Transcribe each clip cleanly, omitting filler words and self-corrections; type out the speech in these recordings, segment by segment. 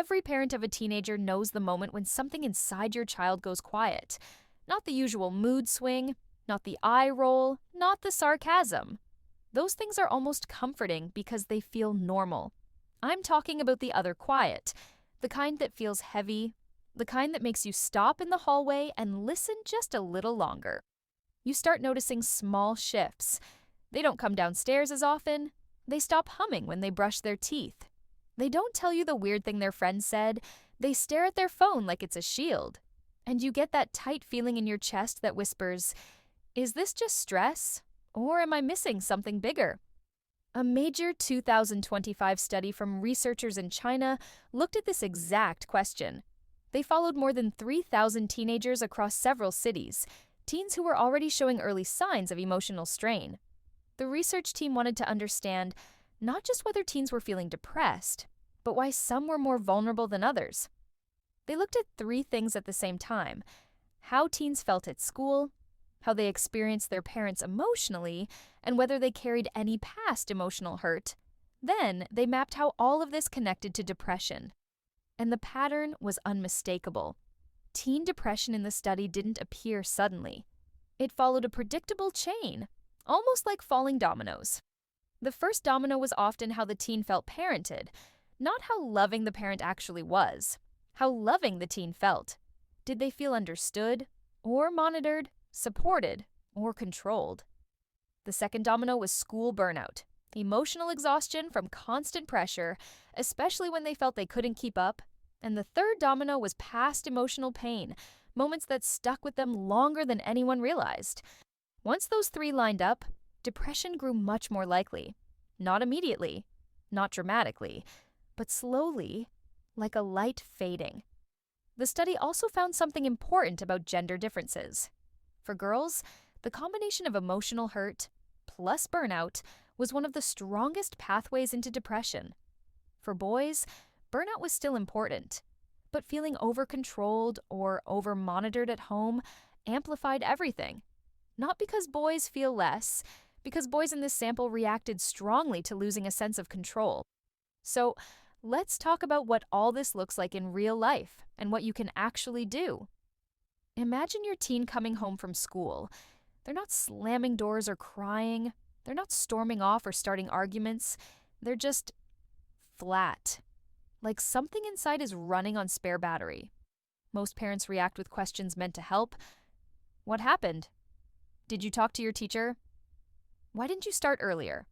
Every parent of a teenager knows the moment when something inside your child goes quiet. Not the usual mood swing, not the eye roll, not the sarcasm. Those things are almost comforting because they feel normal. I'm talking about the other quiet, the kind that feels heavy, the kind that makes you stop in the hallway and listen just a little longer. You start noticing small shifts. They don't come downstairs as often. They stop humming when they brush their teeth. They don't tell you the weird thing their friend said. They stare at their phone like it's a shield. And you get that tight feeling in your chest that whispers, "Is this just stress? Or am I missing something bigger?" A major 2025 study from researchers in China looked at this exact question. They followed more than 3,000 teenagers across several cities, teens who were already showing early signs of emotional strain. The research team wanted to understand not just whether teens were feeling depressed, but why some were more vulnerable than others. They looked at three things at the same time: how teens felt at school, how they experienced their parents emotionally, and whether they carried any past emotional hurt. Then they mapped how all of this connected to depression. And the pattern was unmistakable. Teen depression in the study didn't appear suddenly. It followed a predictable chain, almost like falling dominoes. The first domino was often how the teen felt parented, not how loving the parent actually was, how loving the teen felt. Did they feel understood, or monitored, supported, or controlled? The second domino was school burnout, emotional exhaustion from constant pressure, especially when they felt they couldn't keep up. And the third domino was past emotional pain, moments that stuck with them longer than anyone realized. Once those three lined up, depression grew much more likely. Not immediately, not dramatically, but slowly, like a light fading. The study also found something important about gender differences. For girls, the combination of emotional hurt plus burnout was one of the strongest pathways into depression. For boys, burnout was still important, but feeling over-controlled or over-monitored at home amplified everything. Not because boys feel less, because boys in this sample reacted strongly to losing a sense of control. So, let's talk about what all this looks like in real life and what you can actually do. Imagine your teen coming home from school. They're not slamming doors or crying. They're not storming off or starting arguments. They're just flat. Like something inside is running on spare battery. Most parents react with questions meant to help. What happened? Did you talk to your teacher? Why didn't you start earlier?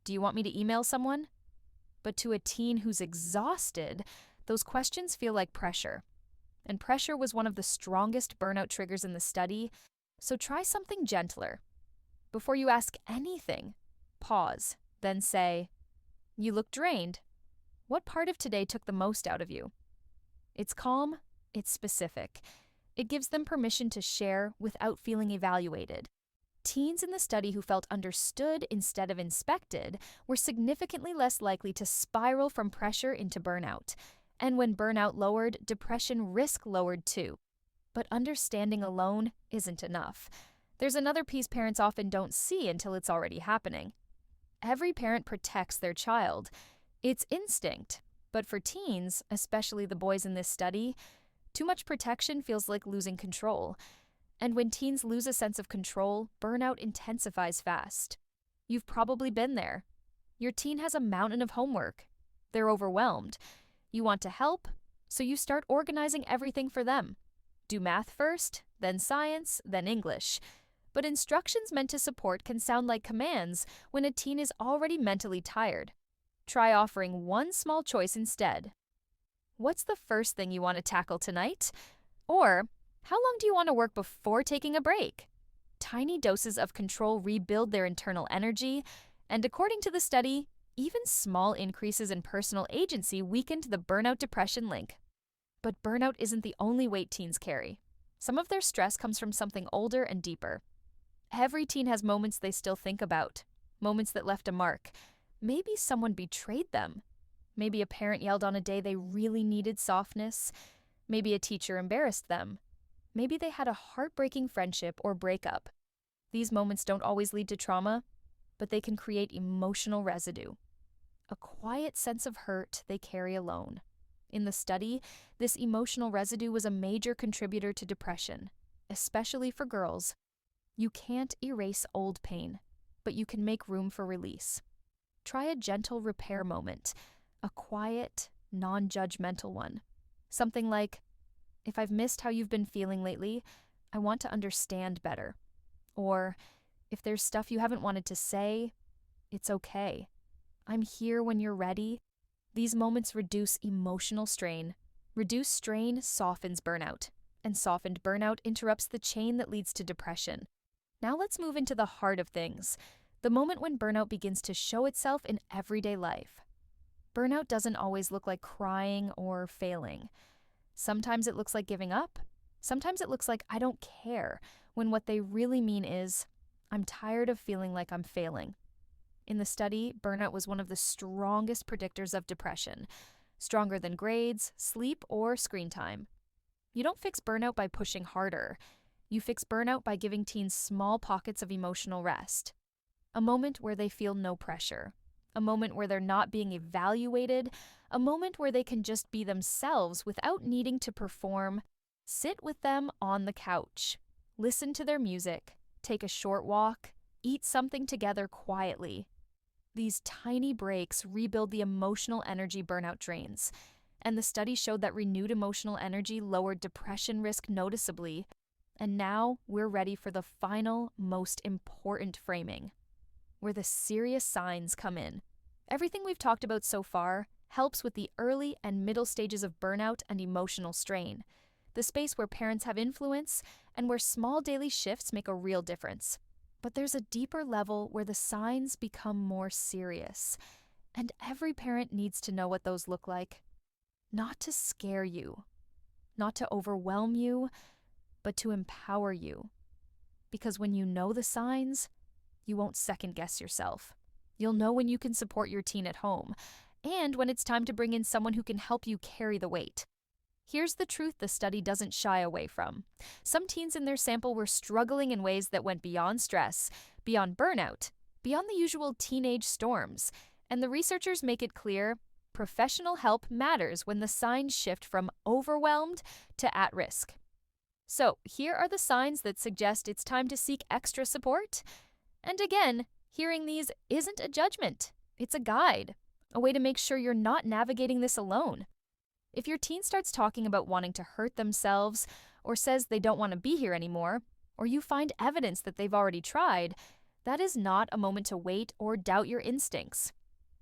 Do you want me to email someone? But to a teen who's exhausted, those questions feel like pressure. And pressure was one of the strongest burnout triggers in the study, so try something gentler. Before you ask anything, pause, then say, "You look drained. What part of today took the most out of you?" It's calm, it's specific. It gives them permission to share without feeling evaluated. Teens in the study who felt understood instead of inspected were significantly less likely to spiral from pressure into burnout. And when burnout lowered, depression risk lowered too. But understanding alone isn't enough. There's another piece parents often don't see until it's already happening. Every parent protects their child. It's instinct. But for teens, especially the boys in this study, too much protection feels like losing control. And when teens lose a sense of control, burnout intensifies fast. You've probably been there. Your teen has a mountain of homework. They're overwhelmed. You want to help, so you start organizing everything for them. Do math first, then science, then English. But instructions meant to support can sound like commands when a teen is already mentally tired. Try offering one small choice instead. What's the first thing you want to tackle tonight? Or, how long do you want to work before taking a break? Tiny doses of control rebuild their internal energy, and according to the study, even small increases in personal agency weakened the burnout-depression link. But burnout isn't the only weight teens carry. Some of their stress comes from something older and deeper. Every teen has moments they still think about, moments that left a mark. Maybe someone betrayed them. Maybe a parent yelled on a day they really needed softness. Maybe a teacher embarrassed them. Maybe they had a heartbreaking friendship or breakup. These moments don't always lead to trauma, but they can create emotional residue. A quiet sense of hurt they carry alone. In the study, this emotional residue was a major contributor to depression, especially for girls. You can't erase old pain, but you can make room for release. Try a gentle repair moment, a quiet, non-judgmental one. Something like, "If I've missed how you've been feeling lately, I want to understand better." Or, "If there's stuff you haven't wanted to say, it's okay. I'm here when you're ready." These moments reduce emotional strain. Reduced strain softens burnout, and softened burnout interrupts the chain that leads to depression. Now let's move into the heart of things, the moment when burnout begins to show itself in everyday life. Burnout doesn't always look like crying or failing. Sometimes it looks like giving up. Sometimes it looks like "I don't care," when what they really mean is, "I'm tired of feeling like I'm failing." In the study, burnout was one of the strongest predictors of depression, stronger than grades, sleep, or screen time. You don't fix burnout by pushing harder. You fix burnout by giving teens small pockets of emotional rest. A moment where they feel no pressure. A moment where they're not being evaluated. A moment where they can just be themselves without needing to perform. Sit with them on the couch. Listen to their music. Take a short walk. Eat something together quietly. These tiny breaks rebuild the emotional energy burnout drains. And the study showed that renewed emotional energy lowered depression risk noticeably. And now we're ready for the final, most important framing, where the serious signs come in. Everything we've talked about so far helps with the early and middle stages of burnout and emotional strain, the space where parents have influence and where small daily shifts make a real difference. But there's a deeper level where the signs become more serious, and every parent needs to know what those look like. Not to scare you, not to overwhelm you, but to empower you. Because when you know the signs, you won't second-guess yourself. You'll know when you can support your teen at home, and when it's time to bring in someone who can help you carry the weight. Here's the truth the study doesn't shy away from. Some teens in their sample were struggling in ways that went beyond stress, beyond burnout, beyond the usual teenage storms. And the researchers make it clear, professional help matters when the signs shift from overwhelmed to at risk. So, here are the signs that suggest it's time to seek extra support. And again, hearing these isn't a judgment. It's a guide, a way to make sure you're not navigating this alone. If your teen starts talking about wanting to hurt themselves, or says they don't want to be here anymore, or you find evidence that they've already tried, that is not a moment to wait or doubt your instincts.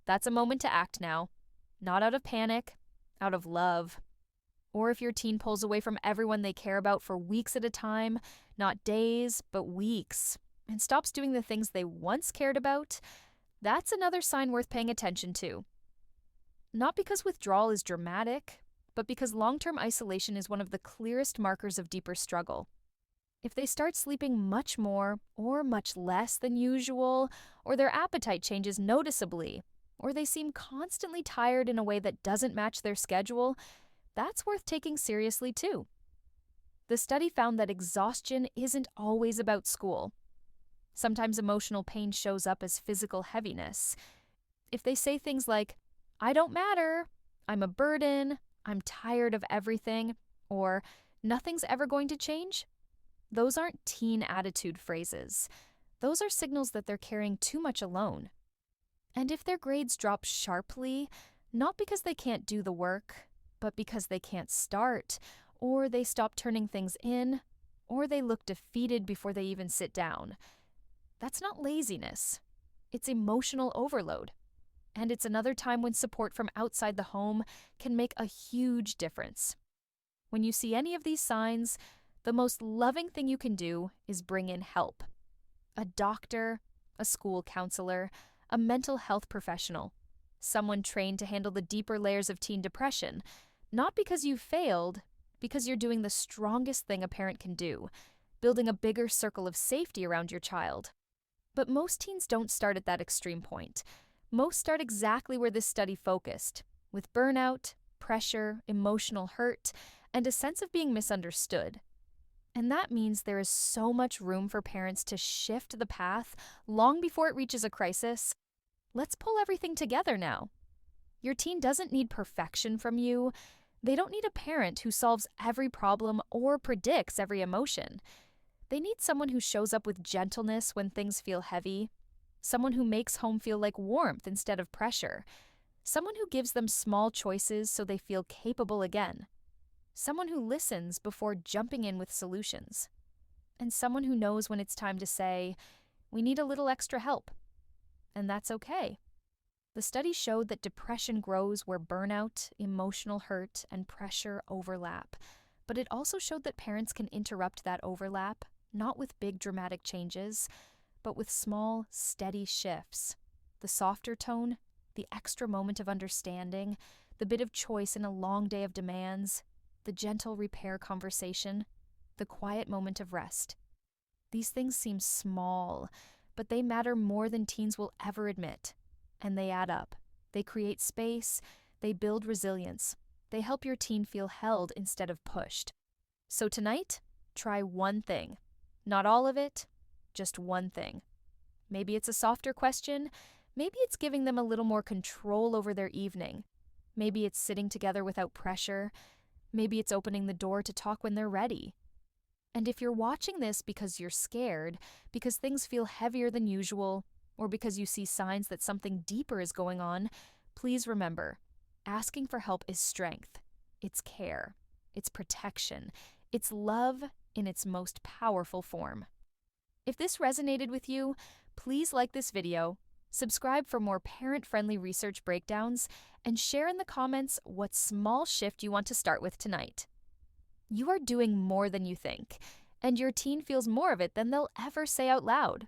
That's a moment to act now, not out of panic, out of love. Or if your teen pulls away from everyone they care about for weeks at a time, not days, but weeks, and stops doing the things they once cared about, that's another sign worth paying attention to. Not because withdrawal is dramatic, but because long-term isolation is one of the clearest markers of deeper struggle. If they start sleeping much more or much less than usual, or their appetite changes noticeably, or they seem constantly tired in a way that doesn't match their schedule, that's worth taking seriously too. The study found that exhaustion isn't always about school. Sometimes emotional pain shows up as physical heaviness. If they say things like, "I don't matter," "I'm a burden," "I'm tired of everything," or "nothing's ever going to change," those aren't teen attitude phrases. Those are signals that they're carrying too much alone. And if their grades drop sharply, not because they can't do the work, but because they can't start, or they stop turning things in, or they look defeated before they even sit down, that's not laziness. It's emotional overload. And it's another time when support from outside the home can make a huge difference. When you see any of these signs, the most loving thing you can do is bring in help. A doctor, a school counselor, a mental health professional, someone trained to handle the deeper layers of teen depression, not because you've failed, because you're doing the strongest thing a parent can do, building a bigger circle of safety around your child. But most teens don't start at that extreme point. Most start exactly where this study focused, with burnout, pressure, emotional hurt, and a sense of being misunderstood. And that means there is so much room for parents to shift the path long before it reaches a crisis. Let's pull everything together now. Your teen doesn't need perfection from you. They don't need a parent who solves every problem or predicts every emotion. They need someone who shows up with gentleness when things feel heavy, someone who makes home feel like warmth instead of pressure, someone who gives them small choices so they feel capable again, someone who listens before jumping in with solutions, and someone who knows when it's time to say, "We need a little extra help." And that's okay. The study showed that depression grows where burnout, emotional hurt, and pressure overlap. But it also showed that parents can interrupt that overlap, not with big dramatic changes, but with small, steady shifts. The softer tone, the extra moment of understanding, the bit of choice in a long day of demands, the gentle repair conversation, the quiet moment of rest. These things seem small, but they matter more than teens will ever admit. And they add up. They create space, they build resilience, they help your teen feel held instead of pushed. So tonight, try one thing. Not all of it, just one thing. Maybe it's a softer question, maybe it's giving them a little more control over their evening. Maybe it's sitting together without pressure, maybe it's opening the door to talk when they're ready. And if you're watching this because you're scared, because things feel heavier than usual, or because you see signs that something deeper is going on, please remember, asking for help is strength. It's care. It's protection. It's love in its most powerful form. If this resonated with you, please like this video, subscribe for more parent-friendly research breakdowns, and share in the comments what small shift you want to start with tonight. You are doing more than you think, and your teen feels more of it than they'll ever say out loud.